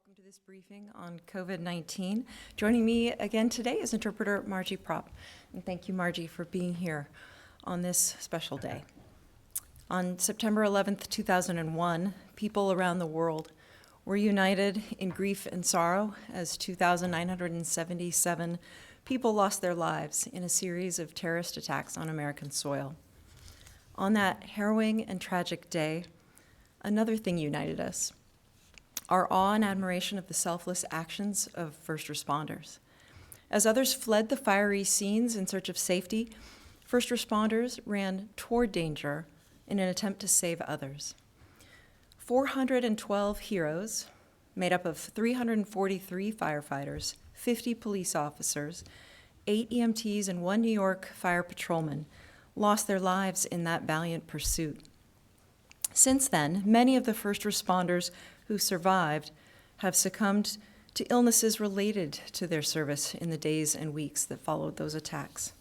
Welcome to this briefing on COVID-19. Joining me again today is interpreter Margie Prop. And thank you, Margie, for being here on this special day. On September 11th, 2001, people around the world were united in grief and sorrow as 2,977 people lost their lives in a series of terrorist attacks on American soil. On that harrowing and tragic day, another thing united us: our awe and admiration of the selfless actions of first responders. As others fled the fiery scenes in search of safety, first responders ran toward danger in an attempt to save others. 412 heroes, made up of 343 firefighters, 50 police officers, 8 EMTs, and 1 New York fire patrolman, lost their lives in that valiant pursuit. Since then, many of the first responders who survived have succumbed to illnesses related to their service in the days and weeks that followed those attacks.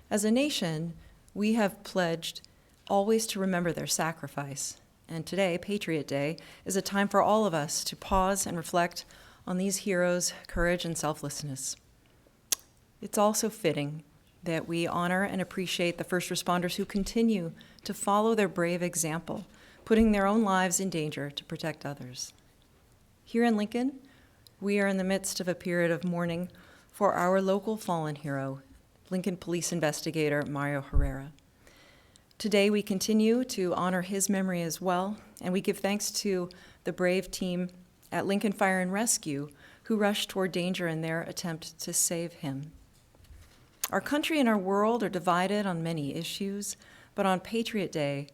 As a nation, we have pledged always to remember their sacrifice, and today, Patriot Day, is a time for all of us to pause and reflect on these heroes' courage and selflessness. It's also fitting that we honor and appreciate the first responders who continue to follow their brave example, putting their own lives in danger to protect others. Here in Lincoln, we are in the midst of a period of mourning for our local fallen hero, Lincoln police investigator Mario Herrera. Today, we continue to honor his memory as well, and we give thanks to the brave team at Lincoln Fire and Rescue who rushed toward danger in their attempt to save him. Our country and our world are divided on many issues, but on Patriot Day,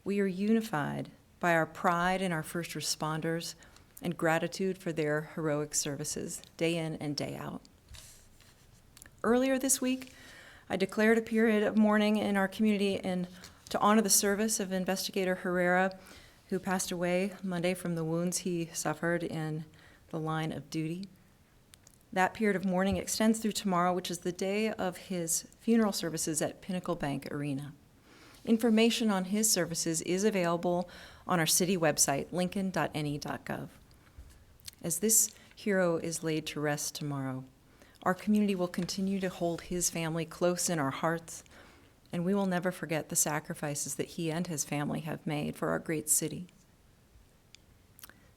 we are unified by our pride in our first responders and gratitude for their heroic services, day in and day out. Earlier this week, I declared a period of mourning in our community to honor the service of Investigator Herrera, who passed away Monday from the wounds he suffered in the line of duty. That period of mourning extends through tomorrow, which is the day of his funeral services at Pinnacle Bank Arena. Information on his services is available on our city website, lincoln.ne.gov. As this hero is laid to rest tomorrow, our community will continue to hold his family close in our hearts, and we will never forget the sacrifices that he and his family have made for our great city.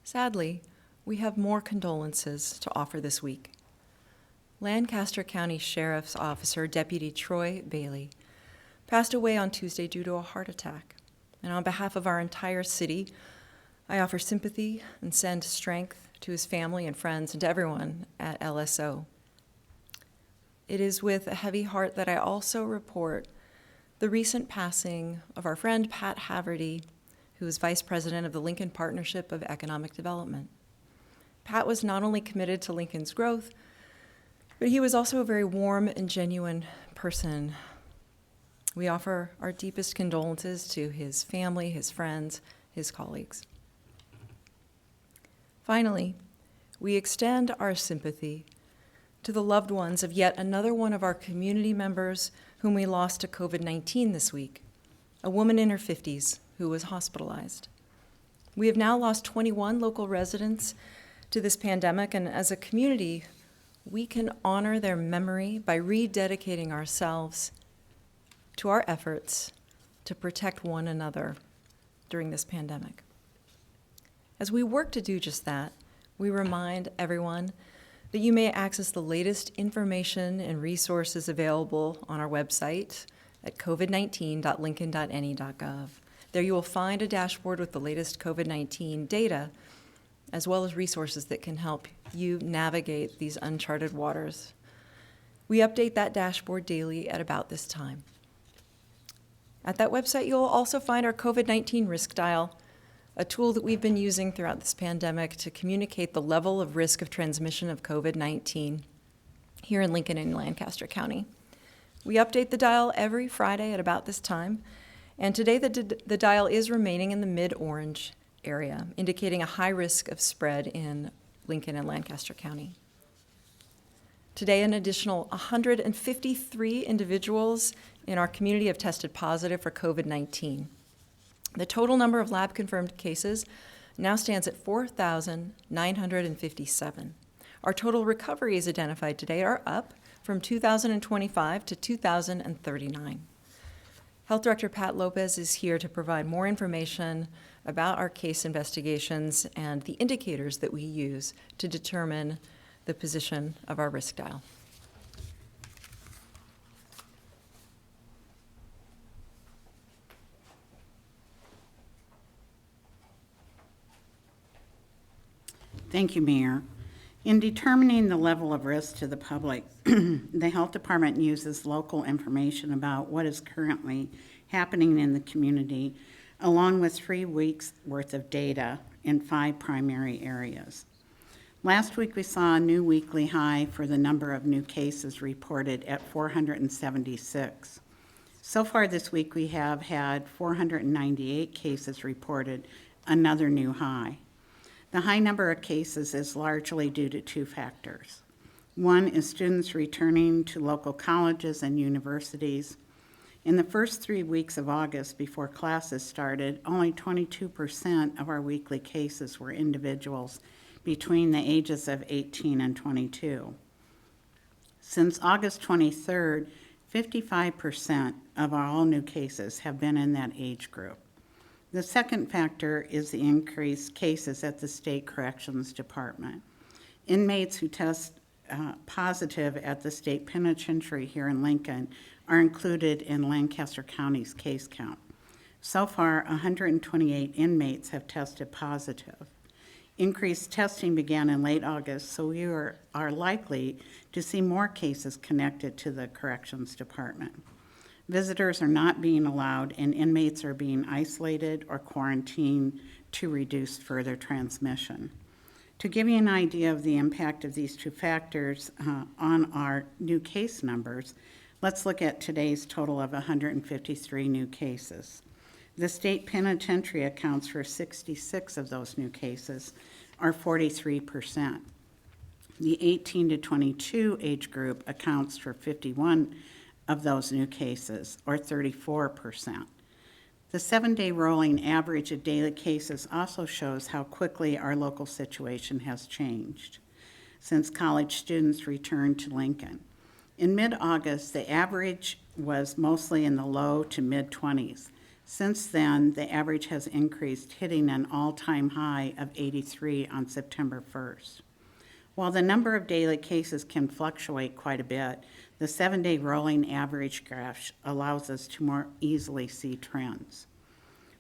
Sadly, we have more condolences to offer this week. Lancaster County Sheriff's Officer Deputy Troy Bailey passed away on Tuesday due to a heart attack. And on behalf of our entire city, I offer sympathy and send strength to his family and friends and to everyone at LSO. It is with a heavy heart that I also report the recent passing of our friend Pat Haverty, who is Vice President of the Lincoln Partnership of Economic Development. Pat was not only committed to Lincoln's growth, but he was also a very warm and genuine person. We offer our deepest condolences to his family, his friends, his colleagues. Finally, we extend our sympathy to the loved ones of yet another one of our community members whom we lost to COVID-19 this week, a woman in her 50s who was hospitalized. We have now lost 21 local residents to this pandemic, and as a community, we can honor their memory by rededicating ourselves to our efforts to protect one another during this pandemic. As we work to do just that, we remind everyone that you may access the latest information and resources available on our website at covid19.lincoln.ne.gov. There you will find a dashboard with the latest COVID-19 data, as well as resources that can help you navigate these uncharted waters. We update that dashboard daily at about this time. At that website, you'll also find our COVID-19 risk dial, a tool that we've been using throughout this pandemic to communicate the level of risk of transmission of COVID-19 here in Lincoln and Lancaster County. We update the dial every Friday at about this time, and today the dial is remaining in the mid-orange area, indicating a high risk of spread in Lincoln and Lancaster County. Today, an additional 153 individuals in our community have tested positive for COVID-19. The total number of lab-confirmed cases now stands at 4,957. Our total recoveries identified today are up from 2,025 to 2,039. Health Director Pat Lopez is here to provide more information about our case investigations and the indicators that we use to determine the position of our risk dial. Thank you, Mayor. In determining the level of risk to the public, the Health Department uses local information about what is currently happening in the community, along with 3 weeks' worth of data in 5 primary areas. Last week, we saw a new weekly high for the number of new cases reported at 476. So far this week, we have had 498 cases reported, another new high. The high number of cases is largely due to 2 factors. One is students returning to local colleges and universities. In the first 3 weeks of August before classes started, only 22% of our weekly cases were individuals between the ages of 18 and 22. Since August 23rd, 55% of all new cases have been in that age group. The second factor is the increased cases at the State Corrections Department. Inmates who test positive at the state penitentiary here in Lincoln are included in Lancaster County's case count. So far, 128 inmates have tested positive. Increased testing began in late August, so we are likely to see more cases connected to the Corrections Department. Visitors are not being allowed, and inmates are being isolated or quarantined to reduce further transmission. To give you an idea of the impact of these 2 factors on our new case numbers, let's look at today's total of 153 new cases. The state penitentiary accounts for 66 of those new cases, or 43%. The 18 to 22 age group accounts for 51 of those new cases, or 34%. The 7-day rolling average of daily cases also shows how quickly our local situation has changed since college students returned to Lincoln. In mid-August, the average was mostly in the low to mid-20s. Since then, the average has increased, hitting an all-time high of 83 on September 1st. While the number of daily cases can fluctuate quite a bit, the 7-day rolling average graph allows us to more easily see trends.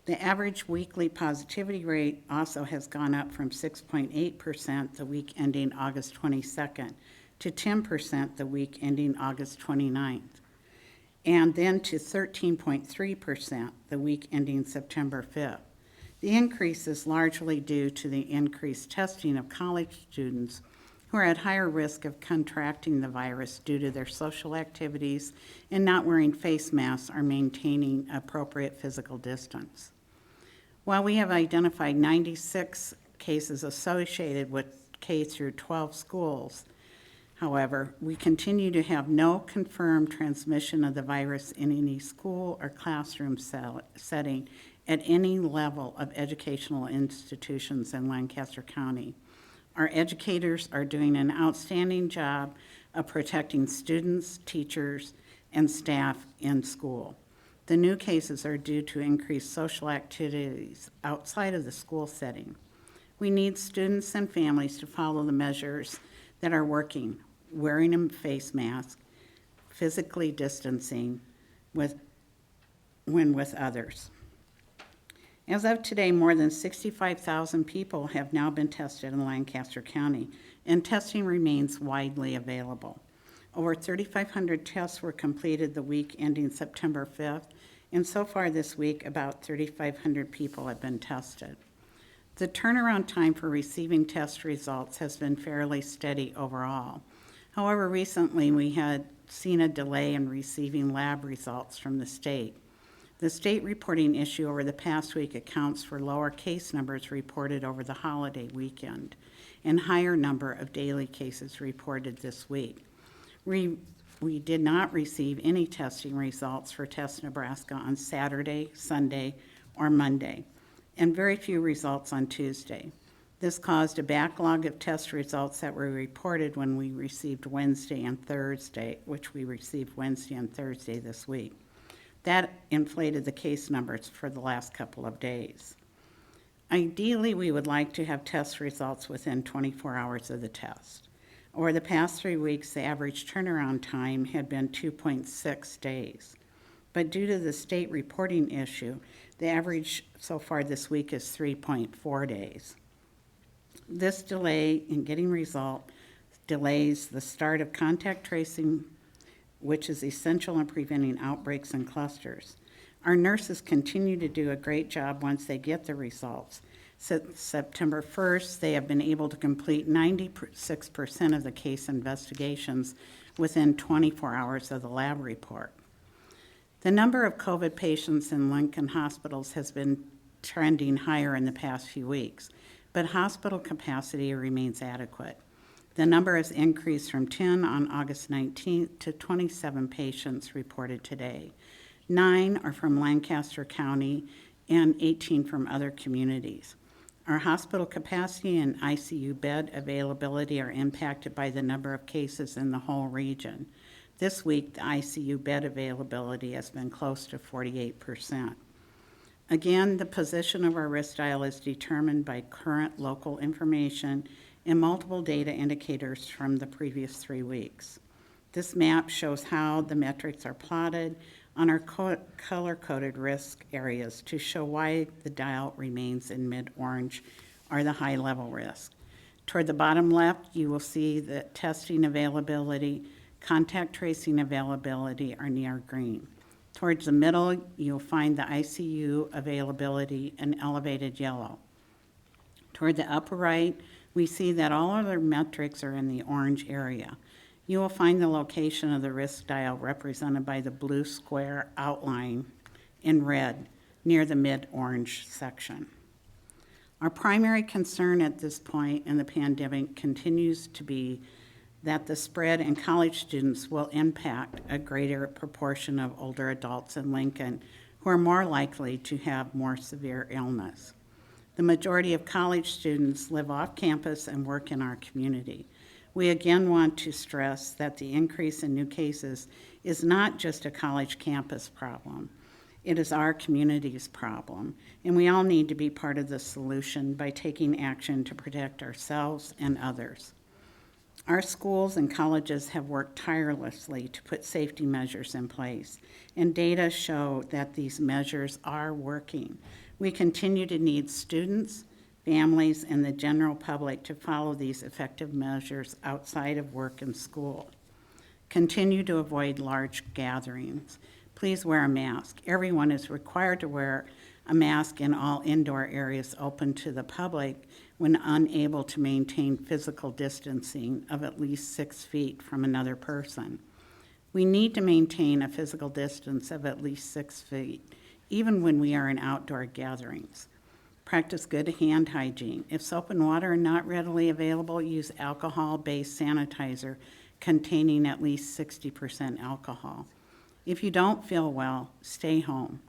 The average weekly positivity rate also has gone up from 6.8% the week ending August 22nd to 10% the week ending August 29th, and then to 13.3% the week ending September 5th. The increase is largely due to the increased testing of college students who are at higher risk of contracting the virus due to their social activities and not wearing face masks or maintaining appropriate physical distance. While we have identified 96 cases associated with K through 12 schools, however, we continue to have no confirmed transmission of the virus in any school or classroom setting at any level of educational institutions in Lancaster County. Our educators are doing an outstanding job of protecting students, teachers, and staff in school. The new cases are due to increased social activities outside of the school setting. We need students and families to follow the measures that are working, wearing a face mask, physically distancing when with others. As of today, more than 65,000 people have now been tested in Lancaster County, and testing remains widely available. Over 3,500 tests were completed the week ending September 5th, and so far this week, about 3,500 people have been tested. The turnaround time for receiving test results has been fairly steady overall. However, recently we had seen a delay in receiving lab results from the state. The state reporting issue over the past week accounts for lower case numbers reported over the holiday weekend and higher number of daily cases reported this week. We did not receive any testing results for Test Nebraska on Saturday, Sunday, or Monday. and very few results on Tuesday. This caused a backlog of test results that were reported when we received Wednesday and Thursday, which we received Wednesday and Thursday this week. That inflated the case numbers for the last couple of days. Ideally, we would like to have test results within 24 hours of the test. Over the past 3 weeks, the average turnaround time had been 2.6 days. But due to the state reporting issue, the average so far this week is 3.4 days. This delay in getting result delays the start of contact tracing, which is essential in preventing outbreaks and clusters. Our nurses continue to do a great job once they get the results. Since September 1st, they have been able to complete 96% of the case investigations within 24 hours of the lab report. The number of COVID patients in Lincoln hospitals has been trending higher in the past few weeks, but hospital capacity remains adequate. The number has increased from 10 on August 19th to 27 patients reported today. 9 are from Lancaster County and 18 from other communities. Our hospital capacity and ICU bed availability are impacted by the number of cases in the whole region. This week, the ICU bed availability has been close to 48%. Again, the position of our risk dial is determined by current local information and multiple data indicators from the previous 3 weeks. This map shows how the metrics are plotted on our color-coded risk areas to show why the dial remains in mid-orange or the high-level risk. Toward the bottom left, you will see that testing availability, contact tracing availability are near green. Towards the middle, you'll find the ICU availability in elevated yellow. Toward the upper right, we see that all other metrics are in the orange area. You will find the location of the risk dial represented by the blue square outline in red near the mid-orange section. Our primary concern at this point in the pandemic continues to be that the spread in college students will impact a greater proportion of older adults in Lincoln who are more likely to have more severe illness. The majority of college students live off campus and work in our community. We again want to stress that the increase in new cases is not just a college campus problem. It is our community's problem, and we all need to be part of the solution by taking action to protect ourselves and others. Our schools and colleges have worked tirelessly to put safety measures in place, and data show that these measures are working. We continue to need students, families, and the general public to follow these effective measures outside of work and school. Continue to avoid large gatherings. Please wear a mask. Everyone is required to wear a mask in all indoor areas open to the public when unable to maintain physical distancing of at least 6 feet from another person. We need to maintain a physical distance of at least 6 feet, even when we are in outdoor gatherings. Practice good hand hygiene. If soap and water are not readily available, use alcohol-based sanitizer containing at least 60% alcohol. If you don't feel well, stay home.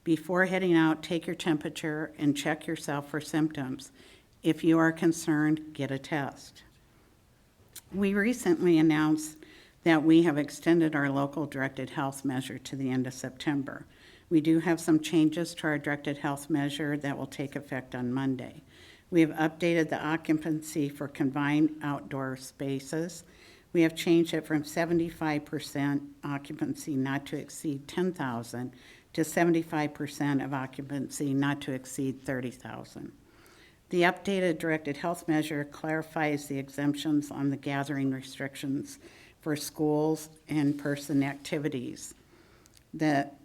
Before heading out, take your temperature and check yourself for symptoms. If you are concerned, get a test. We recently announced that we have extended our local directed health measure to the end of September. We do have some changes to our directed health measure that will take effect on Monday. We have updated the occupancy for confined outdoor spaces. We have changed it from 75% occupancy not to exceed 10,000 to 75% of occupancy not to exceed 30,000. The updated directed health measure clarifies the exemptions on the gathering restrictions for schools and in-person activities that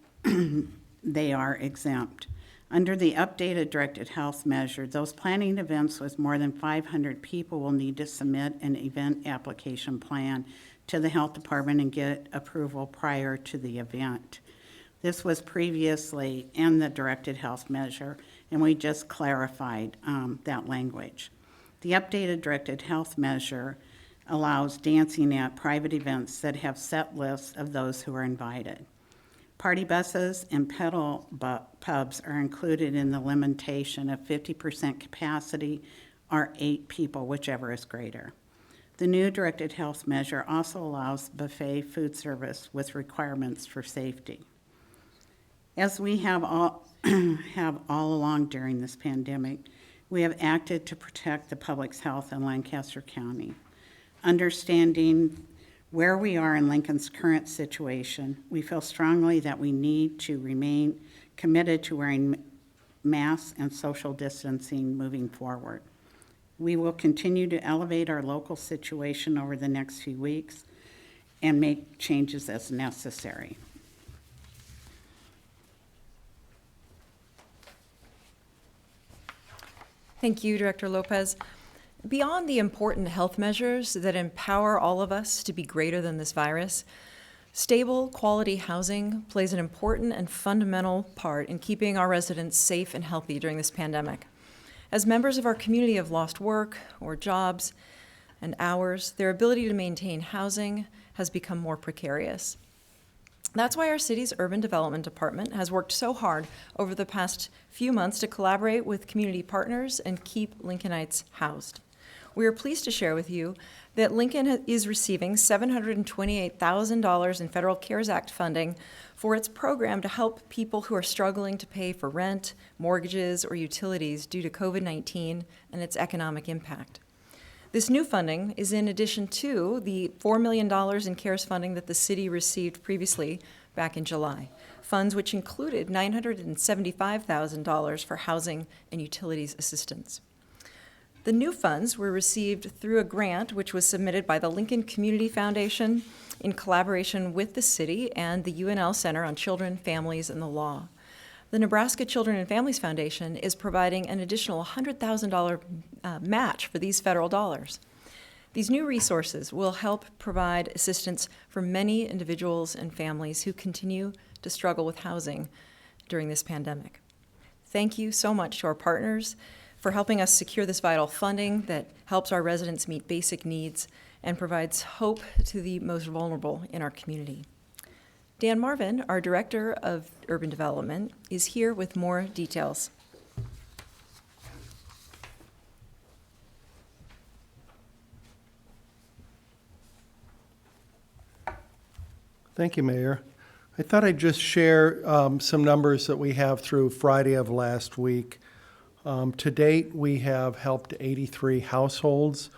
they are exempt. Under the updated directed health measure, those planning events with more than 500 people will need to submit an event application plan to the health department and get approval prior to the event. This was previously in the directed health measure, and we just clarified that language. The updated directed health measure allows dancing at private events that have set lists of those who are invited. Party buses and pedal pubs are included in the limitation of 50% capacity or 8 people, whichever is greater. The new directed health measure also allows buffet food service with requirements for safety. As we have all along during this pandemic, we have acted to protect the public's health in Lancaster County. Understanding where we are in Lincoln's current situation, we feel strongly that we need to remain committed to wearing masks and social distancing moving forward. We will continue to elevate our local situation over the next few weeks and make changes as necessary. Thank you, Director Lopez. Beyond the important health measures that empower all of us to be greater than this virus, stable, quality housing plays an important and fundamental part in keeping our residents safe and healthy during this pandemic. As members of our community have lost work or jobs and hours, their ability to maintain housing has become more precarious. That's why our city's Urban Development Department has worked so hard over the past few months to collaborate with community partners and keep Lincolnites housed. We are pleased to share with you that Lincoln is receiving $728,000 in Federal CARES Act funding for its program to help people who are struggling to pay for rent, mortgages, or utilities due to COVID-19 and its economic impact. This new funding is in addition to the $4 million in CARES funding that the city received previously back in July, funds which included $975,000 for housing and utilities assistance. The new funds were received through a grant which was submitted by the Lincoln Community Foundation in collaboration with the city and the UNL Center on Children, Families, and the Law. The Nebraska Children and Families Foundation is providing an additional $100,000 match for these federal dollars. These new resources will help provide assistance for many individuals and families who continue to struggle with housing during this pandemic. Thank you so much to our partners for helping us secure this vital funding that helps our residents meet basic needs and provides hope to the most vulnerable in our community. Dan Marvin, our Director of Urban Development, is here with more details. Thank you, Mayor. I thought I'd just share some numbers that we have through Friday of last week. To date, we have helped 83 households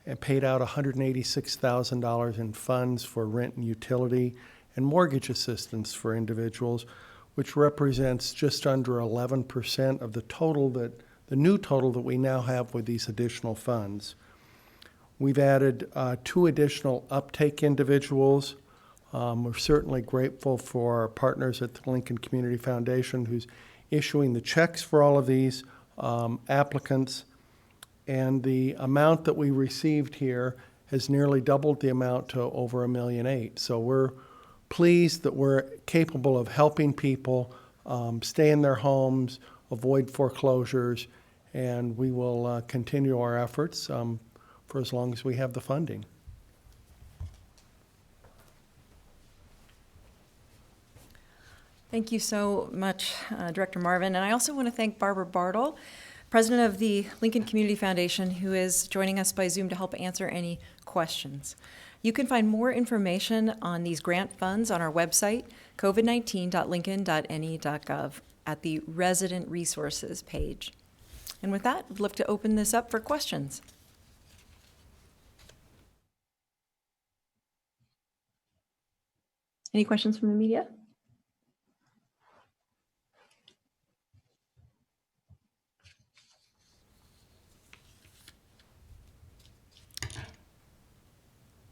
and paid out $186,000 in funds for rent and utility and mortgage assistance for individuals, which represents just under 11% of the new total that we now have with these additional funds. We've added 2 additional uptake individuals. We're certainly grateful for our partners at the Lincoln Community Foundation who's issuing the checks for all of these applicants, and the amount that we received here has nearly doubled the amount to over $1.8 million. So we're pleased that we're capable of helping people stay in their homes, avoid foreclosures, and we will continue our efforts for as long as we have the funding. Thank you so much, Director Marvin. And I also want to thank Barbara Bartle, President of the Lincoln Community Foundation, who is joining us by Zoom to help answer any questions. You can find more information on these grant funds on our website, covid19.lincoln.ne.gov, at the Resident Resources page. And with that, I'd love to open this up for questions. Any questions from the media?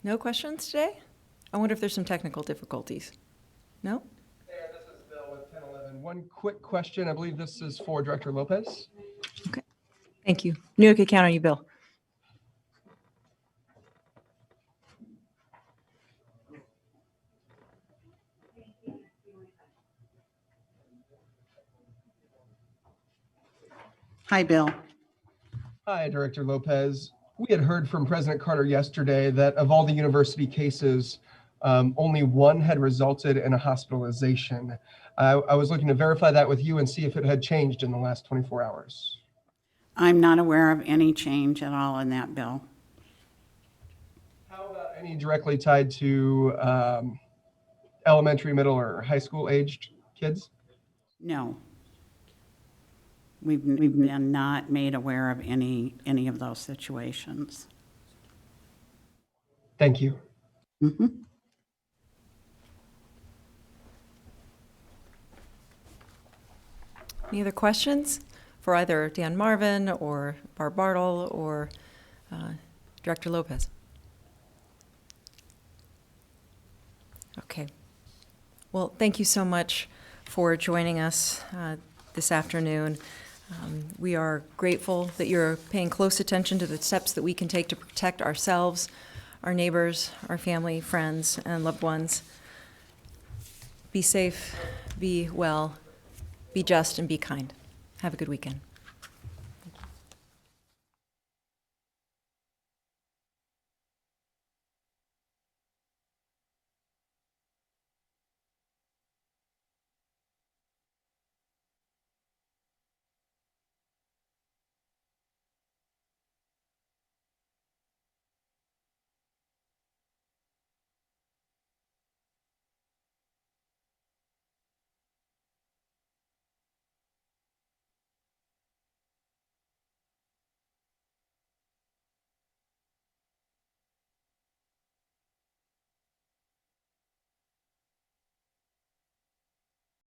No questions today? I wonder if there's some technical difficulties. No? Hey, this is Bill with 1011. One quick question. I believe this is for Director Lopez. Okay. Thank you. Newark, count on you, Bill. Hi, Bill. Hi, Director Lopez. We had heard from President Carter yesterday that of all the university cases, only one had resulted in a hospitalization. I was looking to verify that with you and see if it had changed in the last 24 hours. I'm not aware of any change at all in that bill. How about any directly tied to elementary, middle, or high school aged kids? No. We've been not made aware of any of those situations. Thank you. Mhm. Any other questions for either Dan Marvin or Barb Bartle or Director Lopez? Okay. Well, thank you so much for joining us this afternoon. We are grateful that you're paying close attention to the steps that we can take to protect ourselves, our neighbors, our family, friends, and loved ones. Be safe, be well, be just, and be kind. Have a good weekend.